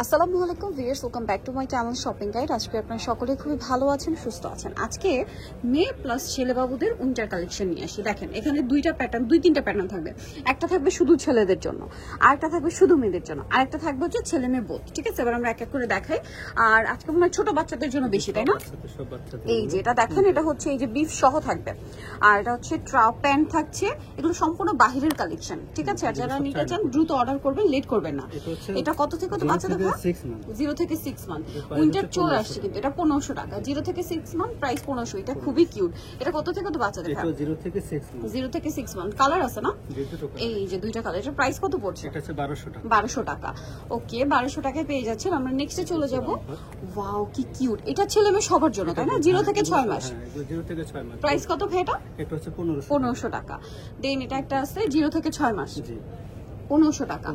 আসসালামু আলাইকুম viewers, welcome back to my channel shopping guide. আজকে আপনারা সকলে খুবই ভালো আছেন, সুস্থ আছেন। আজকে মেয়ে প্লাস ছেলেবাবুদের উইন্টার কালেকশন নিয়ে আসি। দেখেন এখানে দুই তিনটা প্যাটার্ন থাকবে। একটা থাকবে শুধু ছেলেদের জন্য, আরেকটা থাকবে শুধু মেয়েদের জন্য, আরেকটা থাকবে হচ্ছে ছেলে মেয়ে বোথ। ঠিক আছে, এবার আমরা এক এক করে দেখাই। আর আজকে মনে হয় ছোট বাচ্চাদের জন্য বেশি, তাই না? এই যে এটা দেখেন, এটা হচ্ছে এই যে বিফ সহ থাকবে, আর এটা হচ্ছে ট্রাউ প্যান্ট থাকছে। এগুলো সম্পূর্ণ বাহিরের কালেকশন। ঠিক আছে, আর যারা নিতে চান দ্রুত অর্ডার করবেন, লেট করবেন না। এটা কত থেকে কত বাচ্চাদের? 0 থেকে 6 মান্থ উইন্টার চলে আসছে, কিন্তু এটা 1500 টাকা। 0 থেকে 6 মান্থ প্রাইস 1500। এটা খুবই কিউট। এটা কত থেকে কত বাচ্চাদের? এটা 0 থেকে 6 মান্থ। 0 থেকে 6 মান্থ। কালার আছে না? এই যে দুইটা কালার। এটা প্রাইস কত পড়ছে? এটা হচ্ছে 1200 টাকা। 1200 টাকা। ওকে, 1200 টাকায় পেয়ে যাচ্ছেন। আমরা নেক্সটে চলে যাব। ওয়াও কি কিউট। এটা ছেলে মেয়ে সবার জন্য, তাই না? 0 থেকে 6 মাস। হ্যাঁ, 0 থেকে 6 মাস। প্রাইস কত ভাই এটা? এটা হচ্ছে 1500। 1500 টাকা। দেন এটা একটা আছে 0 থেকে 6 মাস। জি, 1500 টাকা।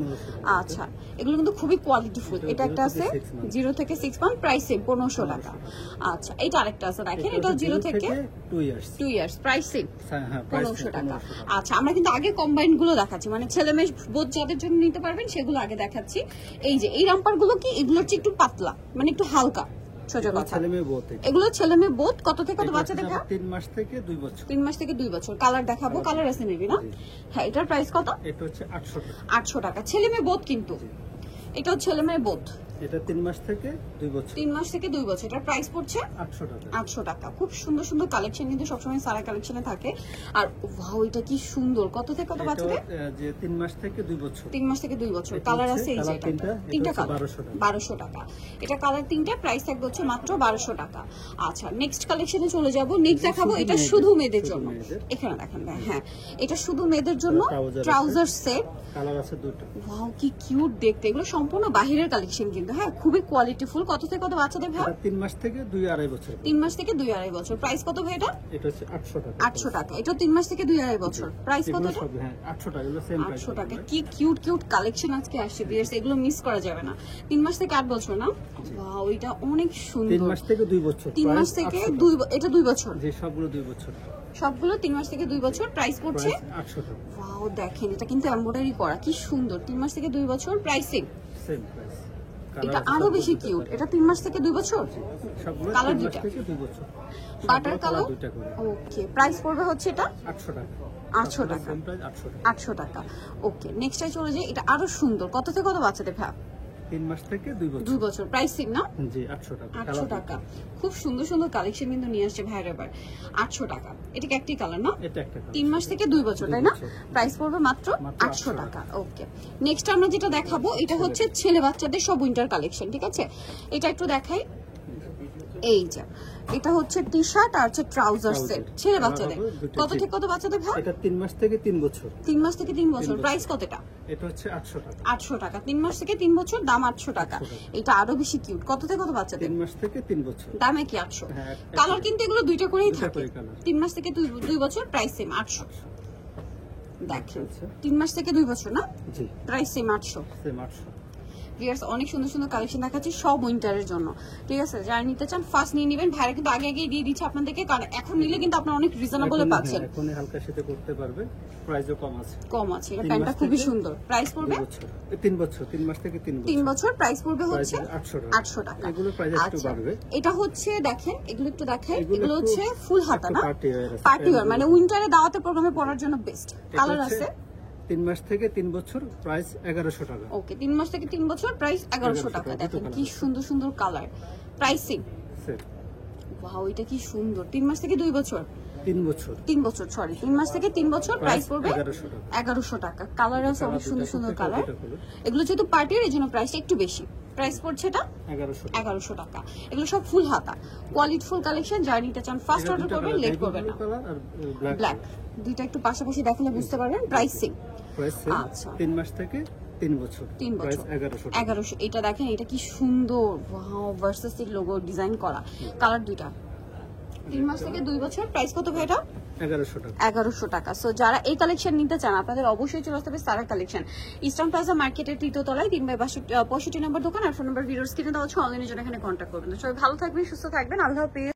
আচ্ছা, এগুলো কিন্তু খুবই কোয়ালিটিফুল। এটা একটা আছে 0 থেকে 6 মান্থ, প্রাইস সেম 1500 টাকা। আচ্ছা, এটা আরেকটা আছে দেখেন, এটা 0 থেকে 2 ইয়ার্স, প্রাইস সেম 1500 টাকা। আচ্ছা, আমরা কিন্তু আগে কম্বাইন্ড গুলো দেখাচ্ছি, মানে ছেলে মেয়ে বোধ যাদের জন্য নিতে পারবেন সেগুলো আগে দেখাচ্ছি। এই যে এই রামপার গুলো কি, এগুলো হচ্ছে একটু পাতলা, মানে একটু হালকা। সোজা কথা, এগুলো ছেলে মেয়ে বোধ। কত থেকে কত বাচ্চা দেখা? 3 মাস থেকে 2 বছর। 3 মাস থেকে 2 বছর। কালার দেখাবো, কালার আছে মেবি না? হ্যাঁ, এটার প্রাইস কত? এটা হচ্ছে 800 টাকা। 800 টাকা। ছেলে মেয়ে বোধ কিন্তু, এটাও ছেলে মেয়ে বোধ। এটা 3 মাস থেকে 2 বছর। 3 মাস থেকে 2 বছর। এটার প্রাইস পড়ছে 800 টাকা। 800 টাকা। খুব সুন্দর সুন্দর কালেকশন কিন্তু সবসময় সারা কালেকশনে থাকে। আর ওয়াও, এটা কি সুন্দর। কত থেকে কত বাচ্চাদের? যে 3 মাস থেকে 2 বছর। 3 মাস থেকে 2 বছর। কালার আছে এই যে তিনটা কালার, 1200 টাকা। এটা কালার তিনটা, প্রাইস থাকবে হচ্ছে মাত্র 1200 টাকা। আচ্ছা, নেক্সট কালেকশনে চলে যাব। নেক্সট দেখাবো, এটা শুধু মেয়েদের জন্য। এখানে দেখেন, হ্যাঁ এটা শুধু মেয়েদের জন্য। ট্রাউজার সেট, কালার আছে দুটো। ওয়াও কি কিউট দেখতে। এগুলো সম্পূর্ণ বাহিরের কালেকশন কিন্তু, হ্যাঁ খুবই কোয়ালিটিফুল। কত থেকে কত বাচ্চাদের ভাই? 3 মাস থেকে 2.5 বছর। 3 মাস থেকে 2.5 বছর। প্রাইস কত ভাই এটা? এটা হচ্ছে 800 টাকা। 800 টাকা। এটা 3 মাস থেকে 2.5 বছর। প্রাইস কত এটা? হ্যাঁ 800 টাকা। এগুলো সেম প্রাইস। 800 টাকা। কি কিউট কিউট কালেকশন আজকে আসছে ভিউয়ার্স, এগুলো মিস করা যাবে না। 3 মাস থেকে 8 বছর না? ওয়াও, এটা অনেক সুন্দর। 3 মাস থেকে 2 বছর। 3 মাস থেকে 2, এটা 2 বছর। যে সবগুলো 2 বছর। সবগুলো 3 মাস থেকে 2 বছর। প্রাইস পড়ছে 800 টাকা। ওয়াও দেখেন, এটা কিন্তু এমব্রয়ডারি করা, কি সুন্দর। 3 মাস থেকে 2 বছর, প্রাইস সেম প্রাইস। এটা আরো বেশি কিউট। এটা 3 মাস থেকে 2 বছর। সবগুলো কালার 3 মাস দুটো থেকে 2 বছর। Butter colour. ওকে, প্রাইস পড়বে হচ্ছে এটা 800 টাকা। 800 টাকা। সেম প্রাইস 800 টাকা। 800 টাকা। ওকে, নেক্সটে চলে যাই। এটা আরো সুন্দর। কত থেকে কত বাচ্চাদের ভাই? 3 মাস থেকে 2 বছর। 2 বছর। প্রাইস সেম না? জি, 800 টাকা। 800 টাকা। খুব সুন্দর সুন্দর কালেকশন কিন্তু নিয়ে আসছে ভাইয়ের এবার। 800 টাকা। এটা কি একটি কালার না? এটা একটা কালার। 3 মাস থেকে 2 বছর, তাই না? প্রাইস পড়বে মাত্র 800 টাকা। ওকে, নেক্সট আমরা যেটা দেখাবো, এটা হচ্ছে ছেলে বাচ্চাদের সব উইন্টার কালেকশন। ঠিক আছে, এটা একটু দেখাই। এই যে এটা হচ্ছে টি শার্ট আর হচ্ছে ট্রাউজার সেট ছেলে বাচ্চাদের। কত থেকে কত বাচ্চাদের ভাই? এটা 3 মাস থেকে 3 বছর। 3 মাস থেকে 3 বছর। প্রাইস কতটা? এটা হচ্ছে 800 টাকা। 800 টাকা। 3 মাস থেকে 3 বছর, দাম 800 টাকা। এটা আরো বেশি কিউট। কত থেকে কত বাচ্চাদের? 3 মাস থেকে 3 বছর। দামে কি 800? কালার কিন্তু এগুলো দুইটা করেই থাকে। 3 মাস থেকে 2 বছর, প্রাইস সেম 800। দেখেন 3 মাস থেকে 2 বছর না? জি, প্রাইস সেম 800। সেম 800। ভিউয়ার্স, অনেক সুন্দর সুন্দর কালেকশন দেখাচ্ছি সব উইন্টারের জন্য। ঠিক আছে, যারা নিতে চান ফার্স্ট নিয়ে নেবেন। ভাইরা কিন্তু আগে আগে দিয়ে দিচ্ছে আপনাদেরকে, কারণ এখন নিলে কিন্তু আপনারা অনেক রিজনেবলে পাচ্ছেন। এখন হালকা শীতে করতে পারবে, প্রাইসও কম আছে। কম আছে। এটা প্যান্টটা খুবই সুন্দর। প্রাইস পড়বে 3 বছর। 3 মাস থেকে 3 বছর। 3 বছর। প্রাইস পড়বে হচ্ছে 800 টাকা। এগুলো প্রাইস একটু বাড়বে। এটা হচ্ছে দেখেন, এগুলো একটু দেখাই। এগুলো হচ্ছে ফুল হাতা না? পার্টি ওয়্যার, মানে উইন্টারে দাওয়াতের প্রোগ্রামে পরার জন্য বেস্ট। কালার আছে 3 মাস থেকে 3 বছর, প্রাইস 1100 টাকা। ওকে, 3 মাস থেকে 3 বছর, প্রাইস 1100 টাকা। দেখেন কি সুন্দর সুন্দর কালার। প্রাইসিং ওয়াও, এটা কি সুন্দর। 3 মাস থেকে 2 বছর, 3 বছর। 3 বছর, সরি 3 মাস থেকে 3 বছর। প্রাইস পড়বে 1100 টাকা। কালার আছে অনেক সুন্দর সুন্দর কালার। এগুলো যেহেতু পার্টির, এই জন্য প্রাইসটা একটু বেশি। প্রাইস পড়ছে এটা 1100 টাকা। এগুলো সব ফুল হাতা, কোয়ালিটি ফুল কালেকশন। যারা নিতে চান ফার্স্ট অর্ডার করবেন, লেট করবেন না। ব্ল্যাক দুইটা একটু পাশাপাশি দেখালে বুঝতে পারবেন। Price same. আচ্ছা, 3 মাস থেকে 3 বছর, 3 বছর, 1100। এটা দেখেন, এটা কি সুন্দর। ওয়াও, ভার্সাসির লোগো ডিজাইন করা। কালার দুইটা। 3 মাস থেকে 2 বছর। প্রাইস কত ভাই এটা? 1100 টাকা। 1100 টাকা। সো যারা এই কালেকশন নিতে চান, আপনাদের অবশ্যই চলে আসতে হবে সারা কালেকশন, ইস্টার্ন প্লাজা মার্কেটের 3য় তলায় 3/65 নম্বর দোকান। আর ফোন নাম্বার ভিডিওর স্ক্রিনে দেওয়া আছে। অনলাইনের জন্য এখানে কন্ট্যাক্ট করবেন। তো সবাই ভালো থাকবেন, সুস্থ থাকবেন। আল্লাহ হাফেজ।